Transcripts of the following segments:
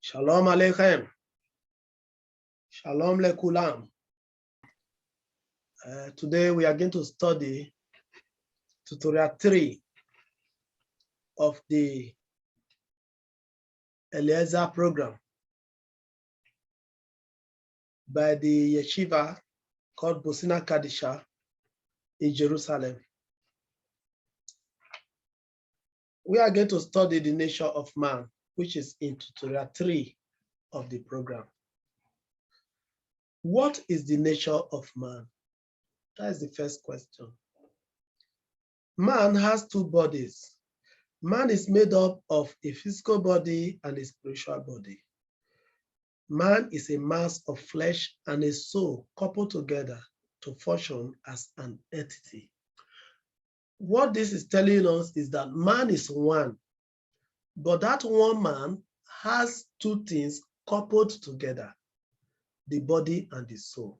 Shalom Aleichem. Shalom Lekulam. Today we are going to study tutorial 3 of the Eliezer program by the yeshiva called BOTSINA KADISHA in Jerusalem. We are going to study the nature of man, which is in tutorial 3 of the program. What is the nature of man? That is the first question. Man has 2 bodies. Man is made up of a physical body and a spiritual body. Man is a mass of flesh and a soul coupled together to function as an entity. What this is telling us is that man is one, but that one man has 2 things coupled together, the body and the soul.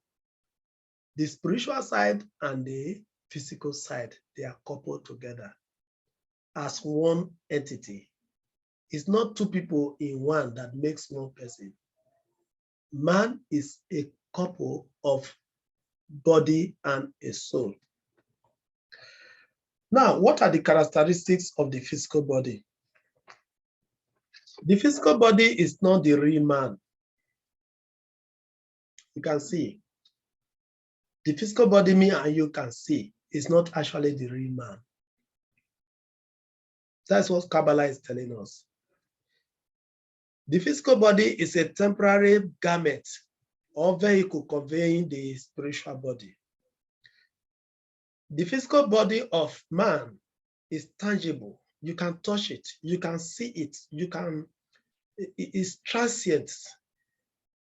The spiritual side and the physical side, they are coupled together as one entity. It's not 2 people in one that makes one person. Man is a couple of body and a soul. Now, what are the characteristics of the physical body? The physical body is not the real man. You can see. The physical body, me and you can see, is not actually the real man. That's what Kabbalah is telling us. The physical body is a temporary garment or vehicle conveying the spiritual body. The physical body of man is tangible. You can touch it, you can see it, it's transient,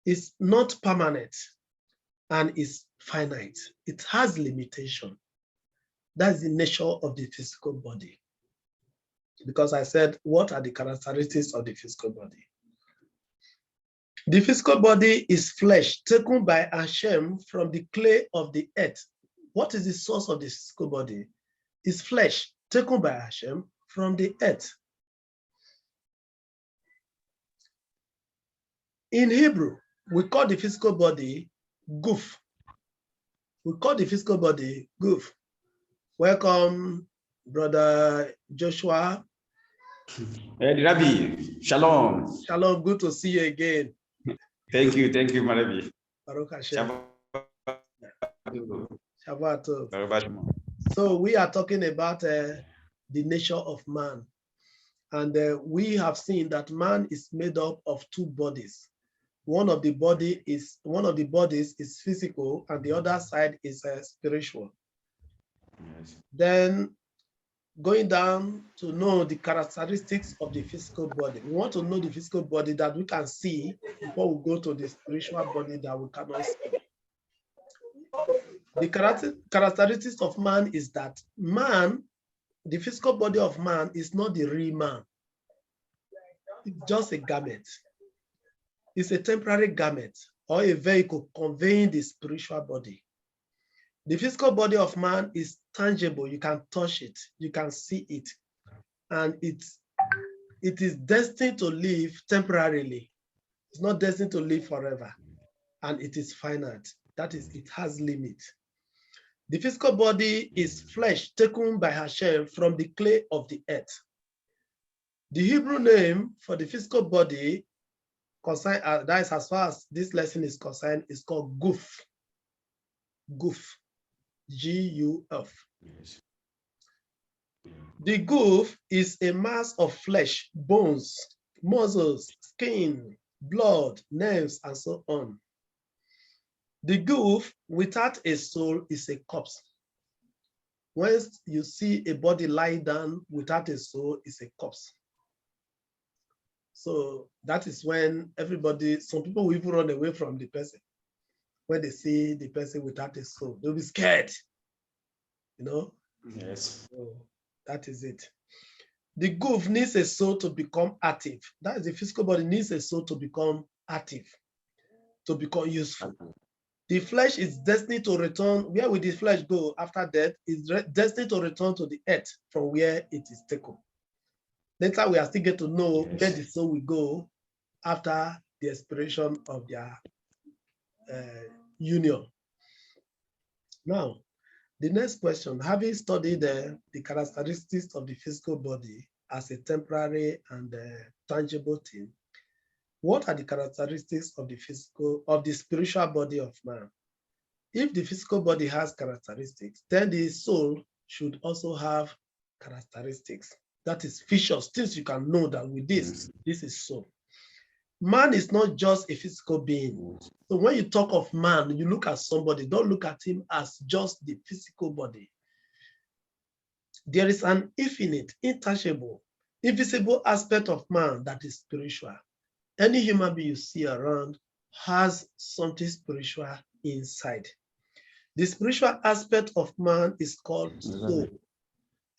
it's not permanent, and it's finite. It has limitation. That's the nature of the physical body. Because I said, what are the characteristics of the physical body? The physical body is flesh taken by Hashem from the clay of the earth. What is the source of the physical body? It's flesh taken by Hashem from the earth. In Hebrew, we call the physical body guf. We call the physical body guf. Welcome, Brother Joshua. Hey, Rabbi, shalom. Shalom, good to see you again. Thank you, my Rabbi. Baruch Hashem. Shabbat. Shabbat. So we are talking about the nature of man. And we have seen that man is made up of 2 bodies. One of the bodies is physical and the other side is spiritual. Yes. Then going down to know the characteristics of the physical body. We want to know the physical body that we can see before we go to the spiritual body that we cannot see. The characteristics of man is that man, the physical body of man is not the real man. It's just a garment. It's a temporary garment or a vehicle conveying the spiritual body. The physical body of man is tangible. You can touch it, you can see it, and it is destined to live temporarily. It's not destined to live forever, and it is finite. That is, it has limit. The physical body is flesh taken by Hashem from the clay of the earth. The Hebrew name for the physical body, that is as far as this lesson is concerned, is called guf. Guf. G-U-F. Yes. The guf is a mass of flesh, bones, muscles, skin, blood, nerves, and so on. The guf without a soul is a corpse. Once you see a body lying down without a soul, it's a corpse. So that is when some people will even run away from the person. When they see the person without a soul, they'll be scared, you know? Yes. So that is it. The guf needs a soul to become active. That is, the physical body needs a soul to become active, to become useful. The flesh is destined to return. Where will the flesh go after death? Is destined to return to the earth from where it is taken. Later, we are still going to know where the soul will go after the expiration of their union. Now, the next question, having studied the characteristics of the physical body as a temporary and tangible thing, what are the characteristics of the spiritual body of man? If the physical body has characteristics, then the soul should also have characteristics. That is features, things you can know that with this is soul. Man is not just a physical being. So when you talk of man, you look at somebody, don't look at him as just the physical body. There is an infinite, intangible, invisible aspect of man that is spiritual. Any human being you see around has something spiritual inside. The spiritual aspect of man is called soul.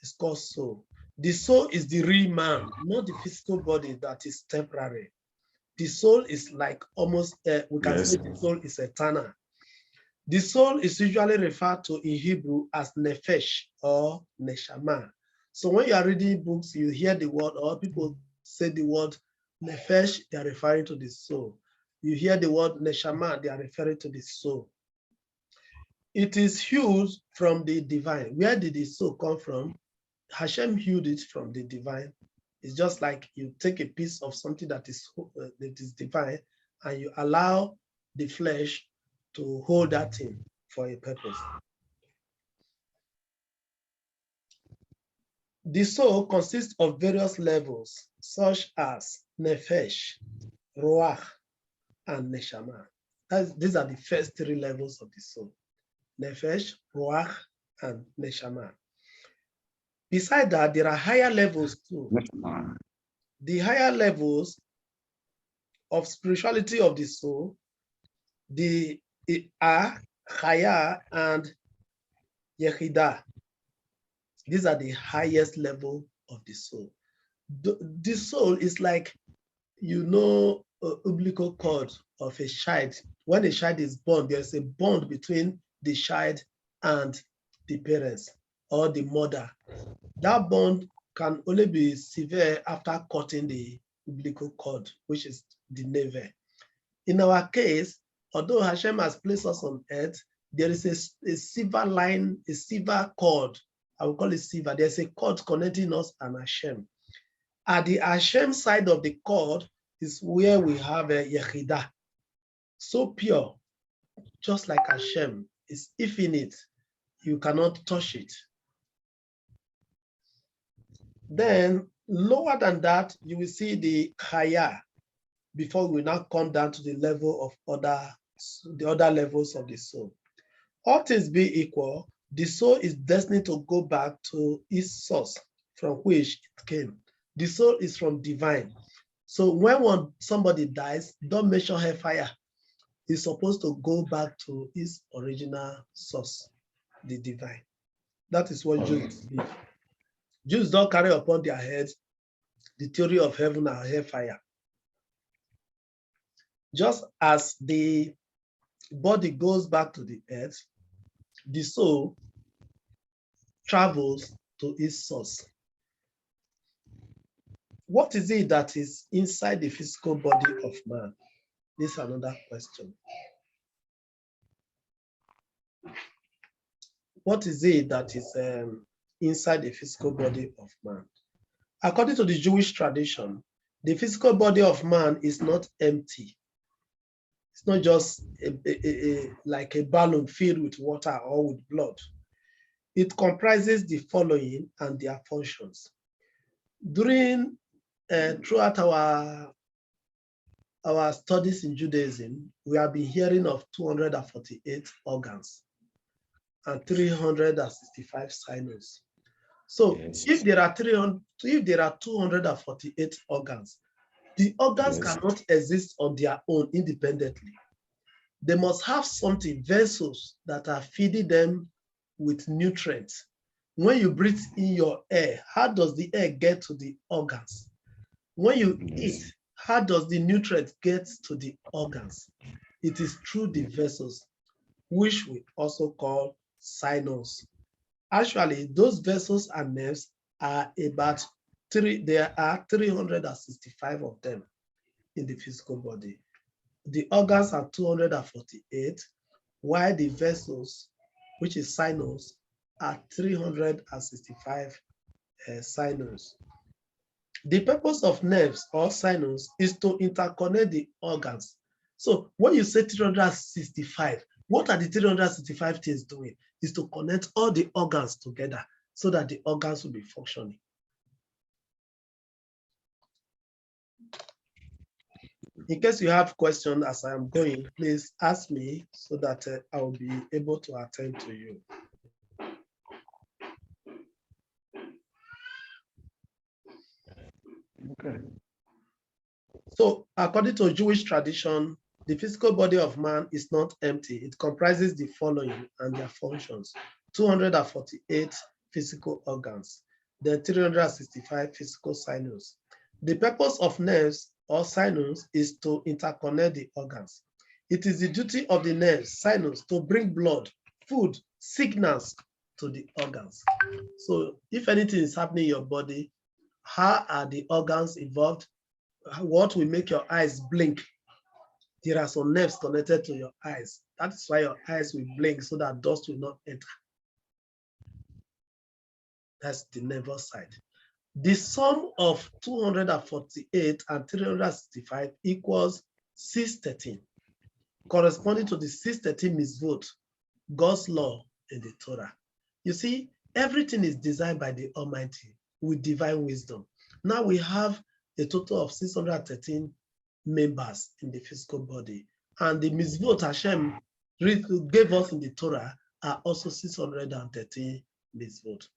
It's called soul. The soul is the real man, not the physical body that is temporary. The soul is like almost, we can say the soul is eternal. The soul is usually referred to in Hebrew as nefesh or neshama. So when you are reading books, you hear the word, or people say the word nefesh, they are referring to the soul. You hear the word neshama, they are referring to the soul. It is hewed from the divine. Where did the soul come from? Hashem hewed it from the divine. It's just like you take a piece of something that is divine and you allow the flesh to hold that thing for a purpose. The soul consists of various levels, such as nefesh, ruach, and neshama. These are the first three levels of the soul: nefesh, ruach, and neshama. Beside that, there are higher levels too. The higher levels of spirituality of the soul, the chaya and yechida. These are the highest level of the soul. The soul is like, umbilical cord of a child. When a child is born, there's a bond between the child and the parents or the mother. That bond can only be severe after cutting the umbilical cord, which is the navel. In our case, although Hashem has placed us on earth, there is a silver line, a silver cord. I will call it silver. There's a cord connecting us and Hashem. At the Hashem side of the cord is where we have a Yechidah. So pure, just like Hashem. It's infinite. You cannot touch it. Then lower than that, you will see the Chaya, before we now come down to the level of the other levels of the soul. All things being equal, the soul is destined to go back to its source from which it came. The soul is from divine. So when somebody dies, don't mention hellfire. It's supposed to go back to its original source, the divine. That is what Jews believe. Jews don't carry upon their heads the theory of heaven and hellfire. Just as the body goes back to the earth, the soul travels to its source. What is it that is inside the physical body of man? This is another question. What is it that is inside the physical body of man? According to the Jewish tradition, the physical body of man is not empty. It's not just like a balloon filled with water or with blood. It comprises the following and their functions. Throughout our studies in Judaism, we have been hearing of 248 organs and 365 sinews. So if there are 248 organs, the organs cannot exist on their own independently. They must have something, vessels that are feeding them with nutrients. When you breathe in your air, how does the air get to the organs? When you eat, how does the nutrient get to the organs? It is through the vessels, which we also call sinews. Actually, those vessels and nerves are there are 365 of them. in the physical body. The organs are 248, while the vessels, which is sinus, are 365 sinus. The purpose of nerves or sinus is to interconnect the organs. So when you say 365, what are the 365 things doing? Is to connect all the organs together so that the organs will be functioning. In case you have questions as I am going, please ask me so that I will be able to attend to you. Okay. So according to Jewish tradition, the physical body of man is not empty. It comprises the following and their functions: 248 physical organs, then 365 physical sinus. The purpose of nerves or sinus is to interconnect the organs. It is the duty of the nerves, sinus, to bring blood, food, signals to the organs. So if anything is happening in your body, how are the organs involved? What will make your eyes blink? There are some nerves connected to your eyes. That is why your eyes will blink so that dust will not enter. That's the nervous side. The sum of 248 and 365 equals 613, corresponding to the 613 Mitzvot, God's law in the Torah. You see, everything is designed by the Almighty with divine wisdom. Now we have a total of 613 members in the physical body. And the Mitzvot Hashem gave us in the Torah are also 613 Mitzvot.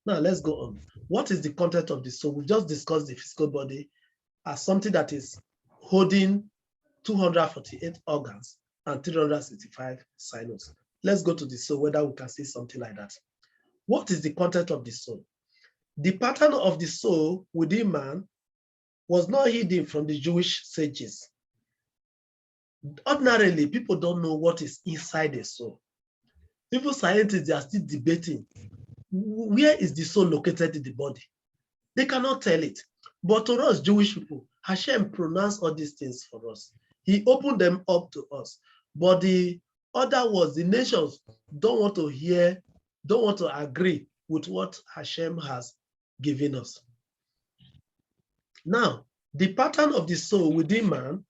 Now let's go on. What is the content of the soul? We've just discussed the physical body as something that is holding 248 organs and 365 sinus. Let's go to the soul, whether we can see something like that. What is the content of the soul? The pattern of the soul within man was not hidden from the Jewish sages. Ordinarily, people don't know what is inside the soul. Even scientists, they are still debating, where is the soul located in the body? They cannot tell it. But to us, Jewish people, Hashem pronounced all these things for us. He opened them up to us. But the other was the nations don't want to hear, don't want to agree with what Hashem has given us. Now, the pattern of the soul within man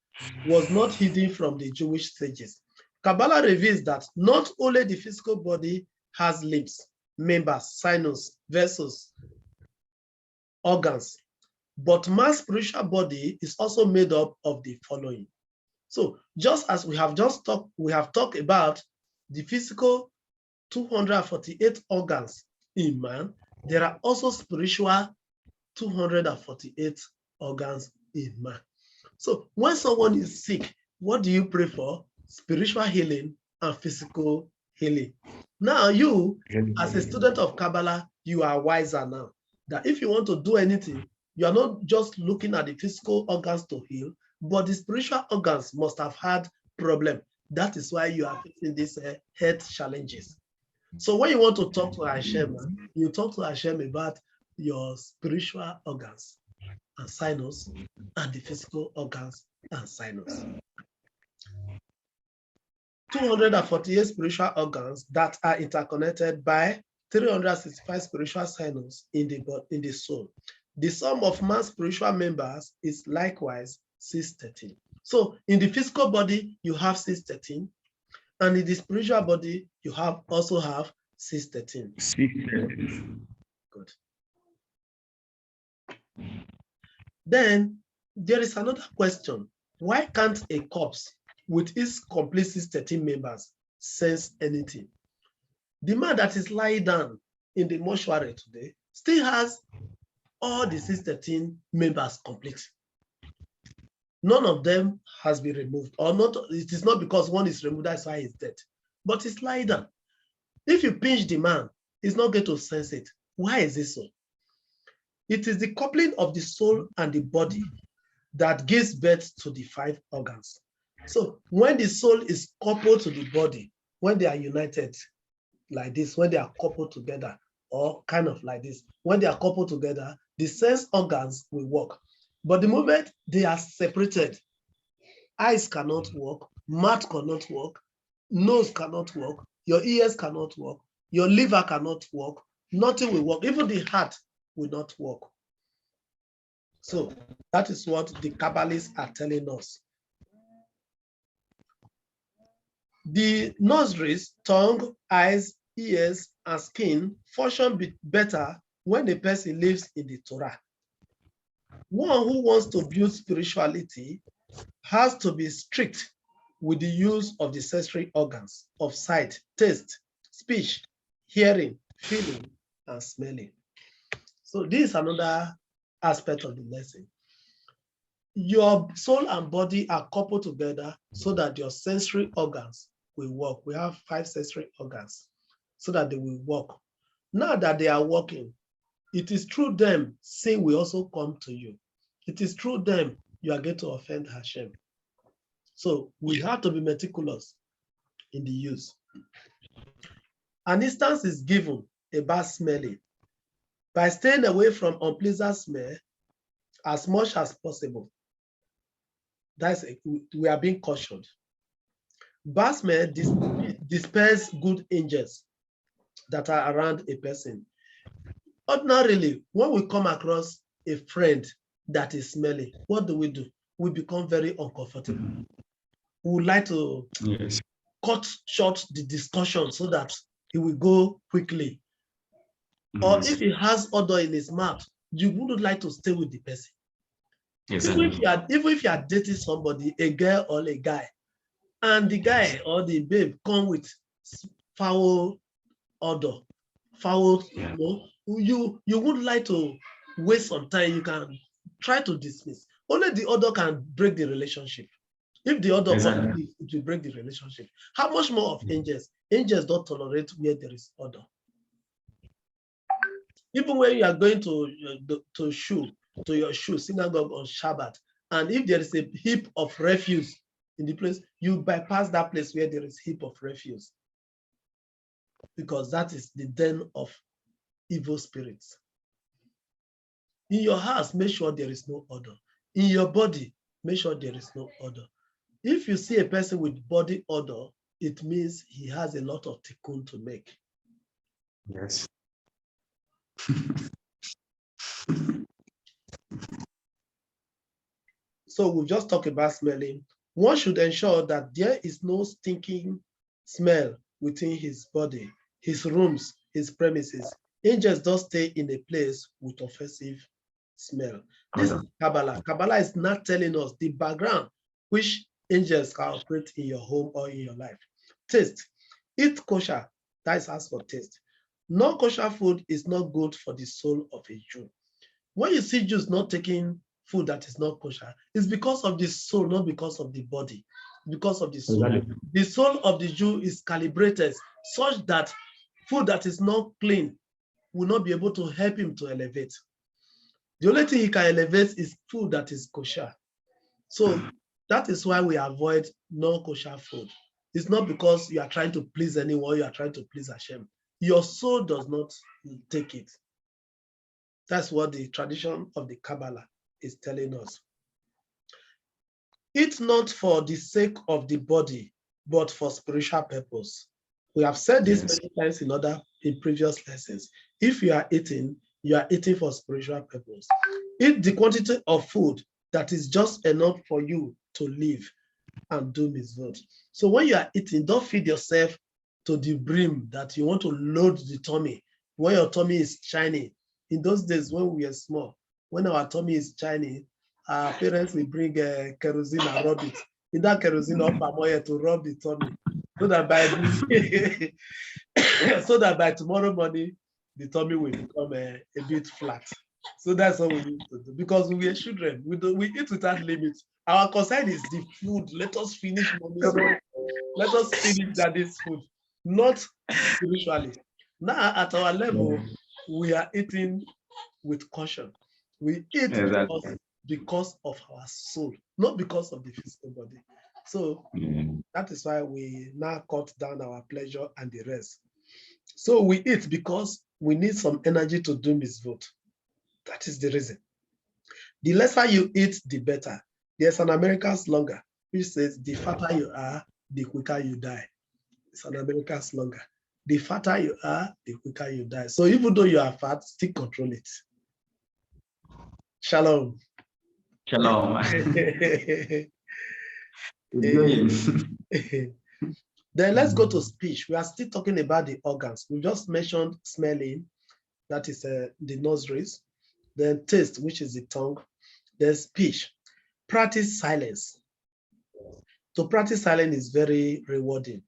was not hidden from the Jewish sages. Kabbalah reveals that not only the physical body has limbs, members, sinus, vessels, organs, but man's spiritual body is also made up of the following. So just as we have talked about the physical 248 organs in man, there are also spiritual 248 organs in man. So when someone is sick, what do you pray for? Spiritual healing and physical healing. Now you, as a student of Kabbalah, you are wiser now. That if you want to do anything, you are not just looking at the physical organs to heal, but the spiritual organs must have had problem. That is why you are facing these health challenges. So when you want to talk to Hashem, you talk to Hashem about your spiritual organs and sinus and the physical organs and sinus. 248 spiritual organs that are interconnected by 365 spiritual sinus in the soul. The sum of man's spiritual members is likewise 613. So in the physical body, you have 613, and in the spiritual body, you also have 613. 613. Good. Then there is another question. Why can't a corpse with its complete 613 members sense anything? The man that is lying down in the mortuary today still has all the 613 members complete. None of them has been removed, or not. It is not because one is removed, that's why he's dead. But he's lying down. If you pinch the man, he's not going to sense it. Why is this so? It is the coupling of the soul and the body that gives birth to the 5 organs. So when the soul is coupled to the body, when they are united like this, when they are coupled together, or kind of like this, when they are coupled together, the sense organs will work. But the moment they are separated, eyes cannot work, mouth cannot work, nose cannot work, your ears cannot work, your liver cannot work, nothing will work. Even the heart will not work. So that is what the Kabbalists are telling us. The nostrils, tongue, eyes, ears, and skin function better when the person lives in the Torah. One who wants to build spirituality has to be strict with the use of the sensory organs of sight, taste, speech, hearing, feeling, and smelling. So this is another aspect of the lesson. Your soul and body are coupled together so that your sensory organs will work. We have 5 sensory organs so that they will work. Now that they are working, it is through them sin will also come to you. It is through them you are going to offend Hashem. So we have to be meticulous in the use. An instance is given about smelling. By staying away from unpleasant smell as much as possible, we are being cautioned. Bad smell dispels good angels that are around a person. Ordinarily, when we come across a friend that is smelly, what do? We become very uncomfortable. We would like to cut short the discussion so that he will go quickly. Or if he has odor in his mouth, you wouldn't like to stay with the person. Even if you are dating somebody, a girl or a guy, and the guy or the babe come with foul odor, foul, you would like to waste some time. You can try to dismiss. Only the odor can break the relationship. If the odor comes, it will break the relationship. How much more of angels? Angels don't tolerate where there is odor. Even when you are going to your synagogue on Shabbat, and if there is a heap of refuse in the place, you bypass that place where there is heap of refuse, because that is the den of evil spirits. In your house, make sure there is no odor. In your body, make sure there is no odor. If you see a person with body odor, it means he has a lot of tikkun to make. Yes. So we've just talked about smelling. One should ensure that there is no stinking smell within his body, his rooms, his premises. Angels don't stay in a place with offensive smell. This is Kabbalah. Kabbalah is not telling us the background which angels can operate in your home or in your life. Taste. Eat kosher. That is as for taste. Non-kosher food is not good for the soul of a Jew. When you see Jews not taking food that is not kosher, it's because of the soul, not because of the body. Because of the soul. Exactly. The soul of the Jew is calibrated such that food that is not clean will not be able to help him to elevate. The only thing he can elevate is food that is kosher. So that is why we avoid non-kosher food. It's not because you are trying to please anyone, you are trying to please Hashem. Your soul does not take it. That's what the tradition of the Kabbalah is telling us. Eat not for the sake of the body, but for spiritual purpose. We have said this many times in previous lessons. If you are eating for spiritual purpose. Eat the quantity of food that is just enough for you to live and do Mitzvot. So when you are eating, don't feed yourself to the brim that you want to load the tummy. When your tummy is shiny. In those days when we were small, when our tummy is shiny, our parents will bring kerosene and rub it. In that kerosene or palm oil to rub the tummy, so that by tomorrow morning, the tummy will become a bit flat. So that's what we used to do. Because we are children, we eat without limit. Our concern is the food. Let us finish mommy. Let us finish daddy's food, not spiritually. Now at our level, we are eating with caution. We eat because of our soul, not because of the physical body. So that is why we now cut down our pleasure and the rest. So we eat because we need some energy to do Mitzvot. That is the reason. The lesser you eat, the better. There's an American slogan which says, the fatter you are, the quicker you die. It's an American slogan. The fatter you are, the quicker you die. So even though you are fat, still control it. Shalom. Shalom. Then let's go to speech. We are still talking about the organs. We just mentioned smelling, that is the nostrils. Then taste, which is the tongue. Then speech. Practice silence. To practice silence is very rewarding.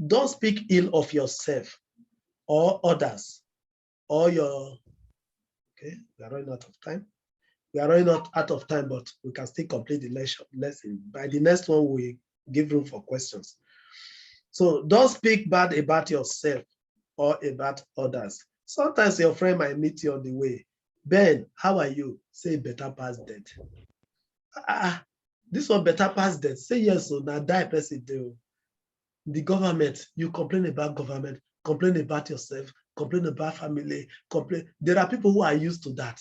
Don't speak ill of yourself or others or your, okay, we are running out of time. We are running out of time, but we can still complete the lesson. By the next one, we give room for questions. So don't speak bad about yourself or about others. Sometimes your friend might meet you on the way. Ben, how are you? Say better past dead. This one better past dead. Say yes, so now die person do. The government, you complain about government, complain about yourself, complain about family, complain. There are people who are used to that.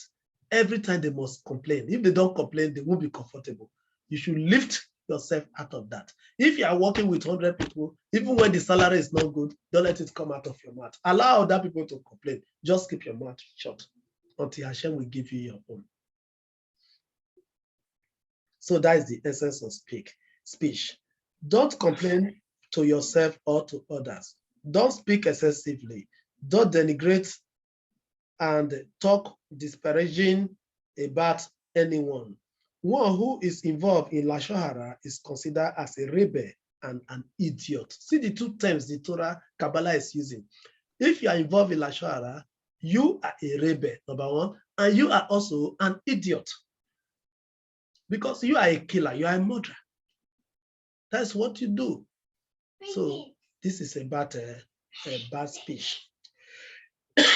Every time they must complain. If they don't complain, they won't be comfortable. You should lift yourself out of that. If you are working with 100 people, even when the salary is not good, don't let it come out of your mouth. Allow other people to complain. Just keep your mouth shut until Hashem will give you your own. So that is the essence of speech. Don't complain to yourself or to others. Don't speak excessively. Don't denigrate and talk disparaging about anyone. One who is involved in Lashon Hara is considered as a rebel and an idiot. See the two terms the Torah Kabbalah is using. If you are involved in Lashon Hara, you are a rebel, number one, and you are also an idiot. Because you are a killer, you are a murderer. That's what you do. So this is about a bad speech.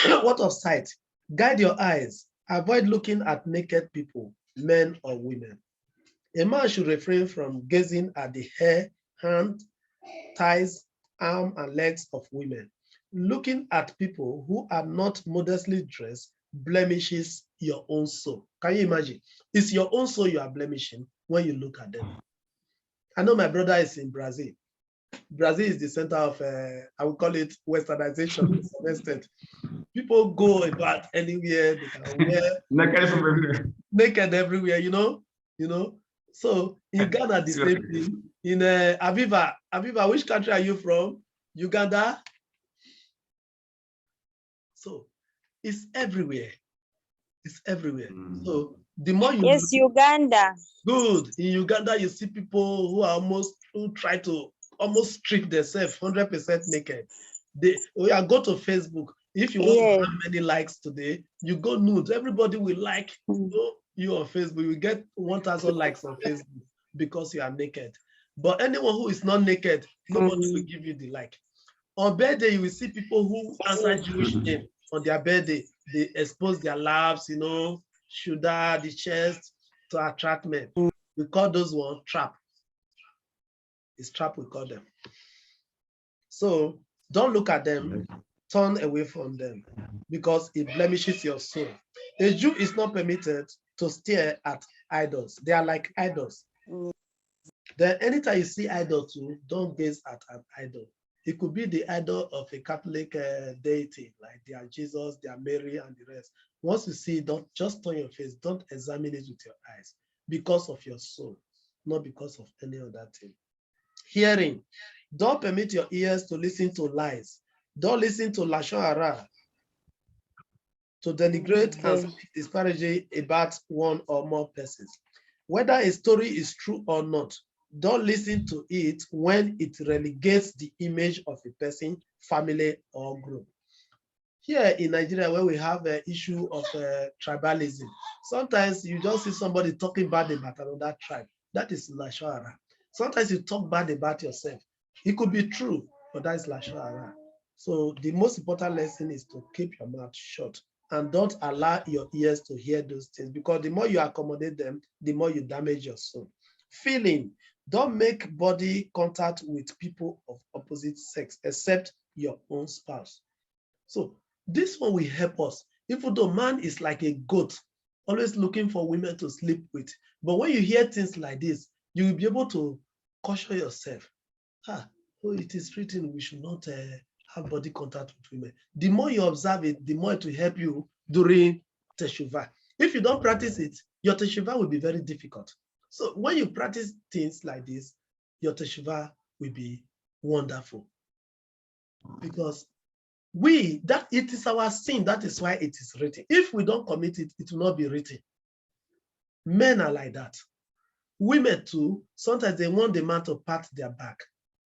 What of sight? Guide your eyes. Avoid looking at naked people, men or women. A man should refrain from gazing at the hair, hand, thighs, arm, and legs of women. Looking at people who are not modestly dressed blemishes your own soul. Can you imagine? It's your own soul you are blemishing when you look at them. I know my brother is in Brazil. Brazil is the center of, I would call it westernization to some extent. People go about anywhere, they can wear naked everywhere, you know. So in Ghana, the same thing. In Aviva, which country are you from? Uganda? So it's everywhere. It's everywhere. So the more you yes, look, Uganda. Good. In Uganda, you see people who try to almost strip themselves 100% naked. Go to Facebook. If you want to have many likes today, you go nude. Everybody will like you on Facebook. You get 1,000 likes on Facebook because you are naked. But anyone who is not naked, nobody will give you the like. On birthday, you will see people who answer Jewish name on their birthday. They expose their labs, shoulder, the chest to attract men. We call those ones trap. It's trap, we call them. So don't look at them, turn away from them because it blemishes your soul. A Jew is not permitted to stare at idols. They are like idols. Then anytime you see idol too, don't gaze at an idol. It could be the idol of a Catholic deity, like their Jesus, their Mary, and the rest. Once you see it, don't just turn your face. Don't examine it with your eyes because of your soul, not because of any other thing. Hearing. Don't permit your ears to listen to lies. Don't listen to Lashon Hara, to denigrate and speak disparagingly about one or more persons. Whether a story is true or not, don't listen to it when it relegates the image of a person, family, or group. Here in Nigeria, where we have an issue of tribalism, sometimes you just see somebody talking bad about another tribe. That is Lashon Hara. Sometimes you talk bad about yourself. It could be true, but that is Lashon Hara. So the most important lesson is to keep your mouth shut and don't allow your ears to hear those things, because the more you accommodate them, the more you damage your soul. Feeling. Don't make body contact with people of opposite sex except your own spouse. So this one will help us. Even though man is like a goat, always looking for women to sleep with. But when you hear things like this, you will be able to caution yourself. Oh, it is written we should not have body contact with women. The more you observe it, the more it will help you during teshuvah. If you don't practice it, your teshuvah will be very difficult. So when you practice things like this, your teshuvah will be wonderful. Because that it is our sin, that is why it is written. If we don't commit it, it will not be written. Men are like that. Women too, sometimes they want the man to pat their back.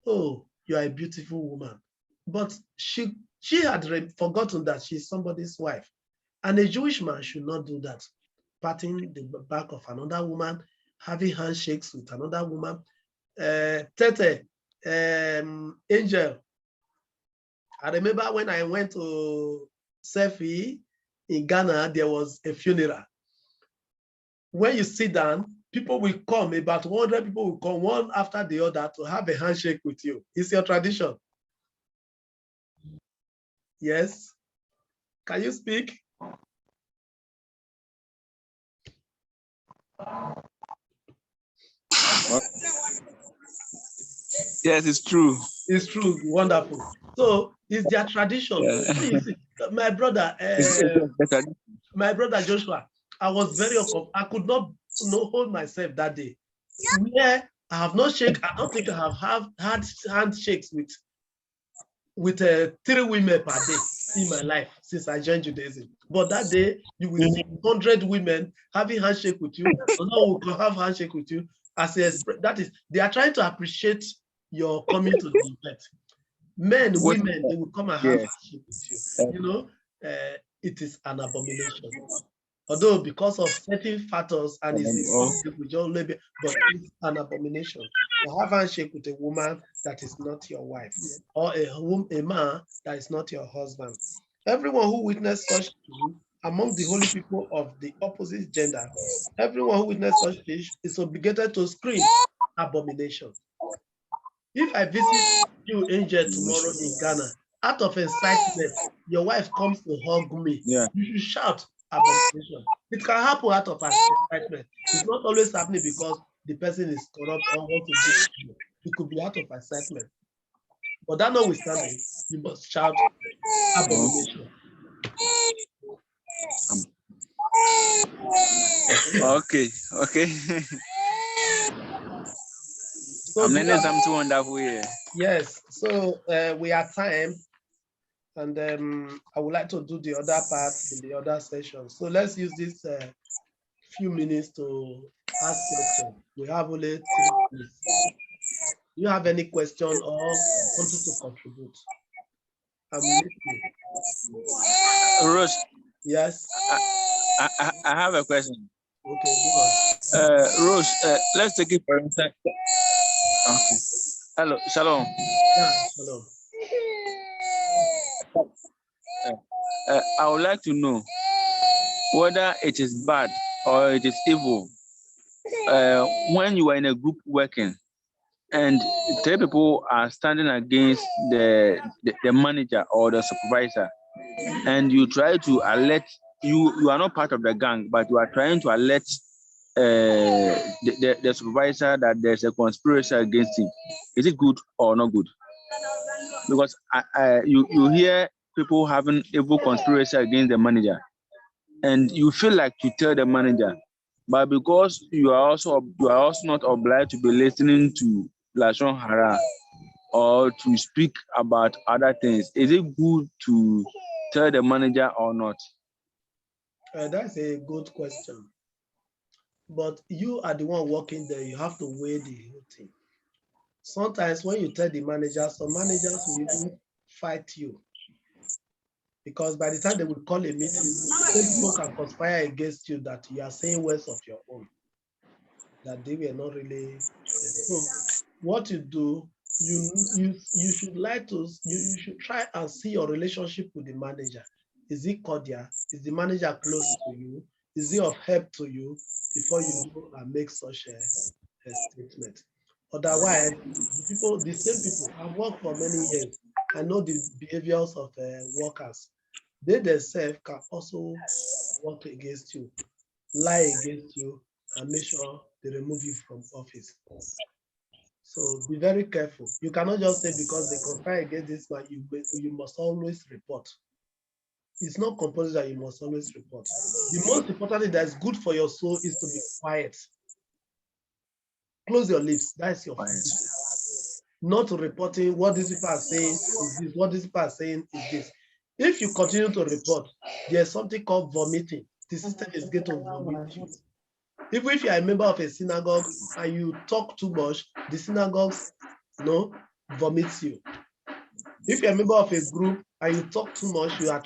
Oh, you are a beautiful woman. But she had forgotten that she's somebody's wife. And a Jewish man should not do that. Patting the back of another woman, having handshakes with another woman. Tete, Angel, I remember when I went to Sefi in Ghana, there was a funeral. When you sit down, people will come, about 100 people will come one after the other to have a handshake with you. It's your tradition. Yes? Can you speak? Yes, it's true. It's true. Wonderful. So it's their tradition. Yeah. So you see, my brother Joshua, I was very uncomfortable. I could not hold myself that day. Where I have not shake, I don't think I have had handshakes with 3 women per day in my life since I joined Judaism. But that day, you will see 100 women having handshake with you. Another will have handshake with you. That is, they are trying to appreciate your coming to the event. Men, women, they will come and have handshake with you. You know, it is an abomination. Although because of certain factors and it's but it's an abomination to have a handshake with a woman that is not your wife, or a man that is not your husband. Everyone who witnessed such thing among the holy people of the opposite gender, everyone who witnessed such thing is obligated to scream abomination. If I visit you, Angel, tomorrow in Ghana, out of excitement, your wife comes to hug me, you should shout abomination. It can happen out of excitement. It's not always happening because the person is corrupt or wants to do it. It could be out of excitement. But that notwithstanding, you must shout abomination. Okay. So I'm learning something wonderful here. Yes. So we are time. And I would like to do the other part in the other session. So let's use this few minutes to ask questions. We have only 3 minutes. Do you have any question or wanted to contribute? I'm listening. Rose. Yes. I have a question. Okay, go on. Rose, let's take it for instance. Okay. Hello, shalom. Yeah, shalom. I would like to know whether it is bad or it is evil when you are in a group working and 3 people are standing against the manager or the supervisor, and you try to alert, you are not part of the gang, but you are trying to alert the supervisor that there's a conspiracy against him. Is it good or not good? Because you hear people having evil conspiracy against the manager, and you feel like to tell the manager, but because you are also not obliged to be listening to Lashon Hara or to speak about other things, is it good to tell the manager or not? That's a good question. But you are the one working there. You have to weigh the whole thing. Sometimes when you tell the manager, some managers will even fight you. Because by the time they will call a meeting, some people can conspire against you that you are saying words of your own, that they were not really. So what you do, you should like to, you should try and see your relationship with the manager. Is he cordial? Is the manager close to you? Is he of help to you before you go and make such a statement? Otherwise, the same people, I've worked for many years. I know the behaviors of workers. They themselves can also work against you. lie against you and make sure they remove you from office. So be very careful. You cannot just say because they conspire against this man, you must always report. It's not compulsory that you must always report. The most important thing that is good for your soul is to be quiet. Close your lips. That's your food. Not reporting what these people are saying is this, what these people are saying is this. If you continue to report, there's something called vomiting. The system is going to vomit you. Even if you are a member of a synagogue and you talk too much, the synagogue vomits you. If you're a member of a group and you talk too much, you attract